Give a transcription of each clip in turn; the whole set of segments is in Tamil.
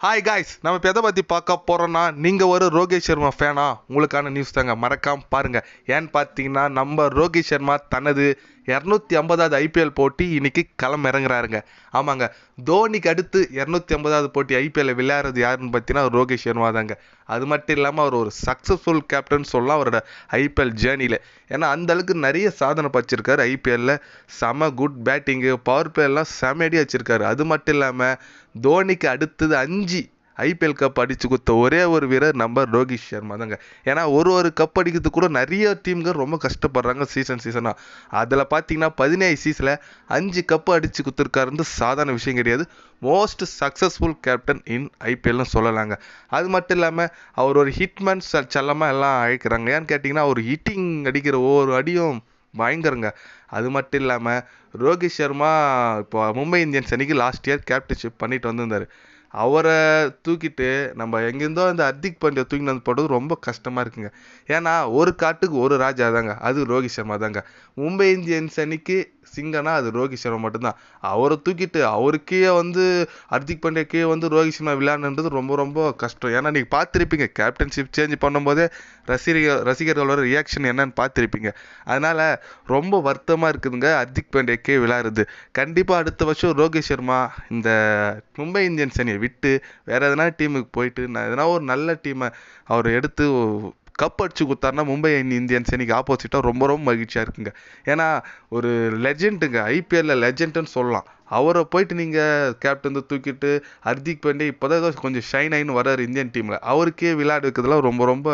ஹாய் காய்ஸ், நம்ம இப்போ எதை பற்றி பார்க்க போகிறோன்னா, நீங்கள் ஒரு ரோஹித் சர்மா ஃபேனா? உங்களுக்கான நியூஸ் தாங்க, மறக்காமல் பாருங்கள். ஏன்னு பார்த்தீங்கன்னா, நம்ம ரோஹித் சர்மா தனது 250வது ஐபிஎல் போட்டி இன்னைக்கு களம் இறங்குறாருங்க. ஆமாங்க, தோனிக்கு அடுத்து 250வது போட்டி ஐபிஎல்ல விளையாடுறது யாருன்னு பார்த்தீங்கன்னா ரோஹித் சர்மா தாங்க. அது மட்டும் இல்லாமல் அவர் ஒரு சக்ஸஸ்ஃபுல் கேப்டன் சொல்லலாம் அவரோட ஐபிஎல் ஜேர்னியில். ஏன்னா அந்த அளவுக்கு நிறைய சாதனை படிச்சிருக்காரு ஐபிஎல்ல. செம குட் பேட்டிங்கு, பவர் பிளேலாம் செமடியாக வச்சிருக்காரு. அது மட்டும் இல்லாமல் தோனிக்கு அடுத்தது 5 ஐபிஎல் கப் அடித்து கொடுத்த ஒரே ஒரு வீரர் நம்ம ரோஹித் சர்மா தாங்க. ஏன்னா ஒரு கப் அடிக்கிறது கூட நிறைய டீம்கள் ரொம்ப கஷ்டப்படுறாங்க சீசனாக. அதில் பார்த்தீங்கன்னா 17 சீசனில் 5 கப்பு அடித்து கொடுத்துருக்காருன்னு சாதாரண விஷயம் கிடையாது. மோஸ்ட் சக்ஸஸ்ஃபுல் கேப்டன் இன் ஐபிஎல்னு சொல்லலாங்க. அது மட்டும் இல்லாமல் அவர் ஒரு ஹிட்மேன் செல்லமாக எல்லாம் அழைக்கிறாங்க. ஏன்னு கேட்டிங்கன்னா அவர் ஹிட்டிங் அடிக்கிற ஒவ்வொரு அடியும் பயங்கரங்க. அது மட்டும் இல்லாமல் ரோஹித் சர்மா இப்போ மும்பை இந்தியன்ஸ் அன்னைக்கு லாஸ்ட் இயர் கேப்டன்ஷிப் பண்ணிட்டு வந்திருந்தார். அவரை தூக்கிட்டு நம்ம எங்கேருந்தோ அந்த ஹர்திக் பாண்டியா தூக்கிட்டு வந்து போடுறது ரொம்ப கஷ்டமாக இருக்குங்க. ஏன்னா ஒரு காட்டுக்கு ஒரு ராஜா தாங்க, அது ரோஹித் சர்மா தாங்க. மும்பை இந்தியன்ஸ் அன்னைக்கு சிங்கனா அது ரோஹித் சர்மா மட்டும்தான். அவரை தூக்கிட்டு அவருக்கே ஹர்திக் பாண்டியாக்கே ரோஹித் சர்மா விளையாடுன்றது ரொம்ப ரொம்ப கஷ்டம். ஏன்னா நீங்கள் பார்த்துருப்பீங்க கேப்டன்ஷிப் சேஞ்ச் பண்ணும்போதே ரசிகர்களோட ரியாக்ஷன் என்னன்னு பார்த்துருப்பீங்க. அதனால் ரொம்ப வருத்தமாக இருக்குதுங்க ஹர்திக் பாண்டியாக்கே விளையாடுறது. கண்டிப்பாக அடுத்த வருஷம் ரோஹித் சர்மா இந்த மும்பை இந்தியன்ஸ் அணியை விட்டு வேறு எதனா டீமுக்கு போயிட்டு எதனா ஒரு நல்ல டீமை அவர் எடுத்து கப் அடிச்சு கொடுத்தாருன்னா மும்பை இந்தியன்ஸ் அன்னைக்கு ஆப்போசிட்டாக ரொம்ப ரொம்ப மகிழ்ச்சியாக இருக்குங்க. ஏன்னா ஒரு லெஜெண்டுங்க, ஐபிஎல்ல லெஜெண்டுன்னு சொல்லலாம். அவரை போயிட்டு நீங்கள் கேப்டன் தூக்கிட்டு ஹர்திக் பாண்டியா இப்போ தான் ஏதோ கொஞ்சம் ஷைன் ஆகின்னு வர்றாரு இந்தியன் டீமில். அவருக்கே விளையாடு இருக்கிறதுலாம் ரொம்ப ரொம்ப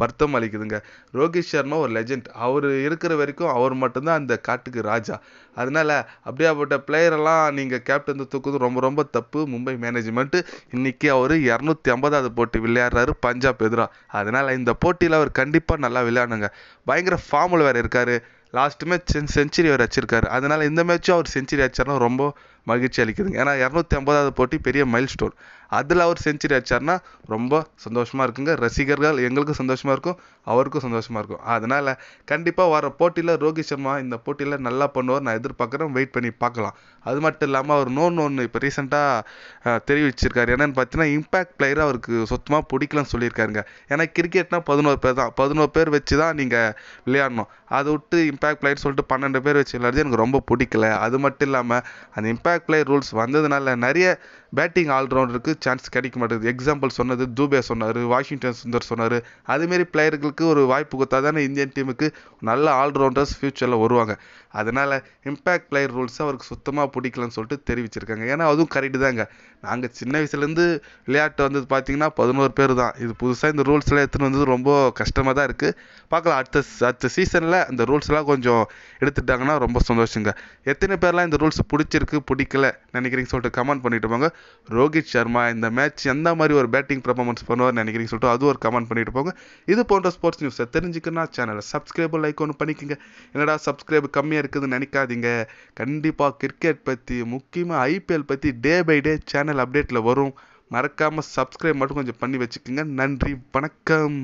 வருத்தம் அளிக்குதுங்க. ரோஹித் சர்மா ஒரு லெஜெண்ட். அவர் இருக்கிற வரைக்கும் அவர் மட்டும்தான் அந்த காட்டுக்கு ராஜா. அதனால அப்படியாப்பட்ட பிளேயரெல்லாம் நீங்கள் கேப்டன் தூக்குறது ரொம்ப ரொம்ப தப்பு. மும்பை மேனேஜ்மெண்ட்டு இன்னைக்கு அவர் 250வது போட்டி விளையாடுறாரு பஞ்சாப் எதிராக. அதனால் இந்த போட்டியில் அவர் கண்டிப்பாக நல்லா விளையாடுங்க. பயங்கர ஃபார்மில் வேறு இருக்கார். லாஸ்ட் மேட்ச் செஞ்சுரி அவர் வச்சிருக்காரு. அதனால் இந்த மேட்சும் அவர் செஞ்சுரி அடிச்சார்னா ரொம்ப மகிழ்ச்சி அளிக்குதுங்க. ஏன்னா 250வது போட்டி பெரிய மைல் ஸ்டோன். அதில் அவர் செஞ்சுரி அடிச்சார்னா ரொம்ப சந்தோஷமாக இருக்குங்க. ரசிகர்கள் எங்களுக்கும் சந்தோஷமாக இருக்கும், அவருக்கும் சந்தோஷமாக இருக்கும். அதனால் கண்டிப்பாக வர போட்டியில் ரோஹித் சர்மா இந்த போட்டியில் நல்லா பண்ணுவார் நான் எதிர்பார்க்குறேன். வெயிட் பண்ணி பார்க்கலாம். அது மட்டும் இல்லாமல் அவர் ஒன்று இப்போ ரீசெண்டாக தெரிவிச்சிருக்காரு. என்னென்னு பார்த்தீங்கன்னா இம்பேக்ட் பிளேயரை அவருக்கு சுத்தமாக பிடிக்கலன்னு சொல்லியிருக்காருங்க. ஏன்னா கிரிக்கெட்னா 11 பேர் தான், 11 பேர் வச்சு தான் நீங்கள் விளையாடணும். அதை விட்டு இம்பேக்ட் பிளேயர் சொல்லிட்டு 12 பேர் வச்சு விளையாடுறது எனக்கு ரொம்ப பிடிக்கல. அது மட்டும் இல்லாமல் அந்த இம்பேக்ட் பிளேயர் ரூல்ஸ் வந்ததுனால நிறைய பேட்டிங் ஆல்ரவுண்டருக்கு சான்ஸ் கிடைக்க மாட்டேங்குது. எக்ஸாம்பிள் சொன்னது தூபே சொன்னார், வாஷிங்டன் சுந்தர் சொன்னார். அதுமாரி பிளேயர்களுக்கு ஒரு வாய்ப்பு கொடுத்தா தானே இந்தியன் டீமுக்கு நல்ல ஆல்ரவுண்டர்ஸ் ஃப்யூச்சரில் வருவாங்க. அதனால் இம்பேக்ட் பிளேயர் ரூல்ஸ் அவருக்கு சுத்தமாக பிடிக்கலன்னு சொல்லிட்டு தெரிவிச்சிருக்காங்க. ஏன்னா அதுவும் கரெக்டு தாங்க. நாங்கள் சின்ன வயசுலேருந்து விளையாட்டு வந்தது பார்த்தீங்கன்னா 11 பேர் தான். இது புதுசாக இந்த ரூல்ஸ்லாம் எடுத்துகிட்டு வந்தது ரொம்ப கஷ்டமாக தான் இருக்குது. பார்க்கலாம் அடுத்த சீசனில் அந்த ரூல்ஸ்லாம் கொஞ்சம் எடுத்துட்டாங்கன்னா ரொம்ப சந்தோஷங்க. எத்தனை பேர்லாம் இந்த ரூல்ஸ் பிடிச்சிருக்கு பிடிக்கல நினைக்கிறீங்க சொல்லிட்டு கமெண்ட் பண்ணிட்டு போங்க. ரோஹித் சர்மா இந்த மேட்ச் எந்த மாதிரி ஒரு பேட்டிங் பர்ஃபார்மன்ஸ் பண்ணுவார் நினைக்கிறீங்க சொல்லிட்டு அது ஒரு கமெண்ட் பண்ணிட்டு போங்க. இது போன்ற ஸ்போர்ட்ஸ் நியூஸை தெரிஞ்சுக்கணும்னா சேனலை சப்ஸ்கிரைப் லைக் ஒன்று பண்ணிக்கோங்க. என்னடா சப்ஸ்கிரைப் கம்மியாக இருக்குதுன்னு நினைக்காதீங்க. கண்டிப்பாக கிரிக்கெட் பற்றி முக்கியமாக ஐபிஎல் பற்றி டே பை டே சேனல் அப்டேட்டில் வரும். மறக்காமல் சப்ஸ்கிரைப் மட்டும் கொஞ்சம் பண்ணி வச்சுக்கோங்க. நன்றி, வணக்கம்.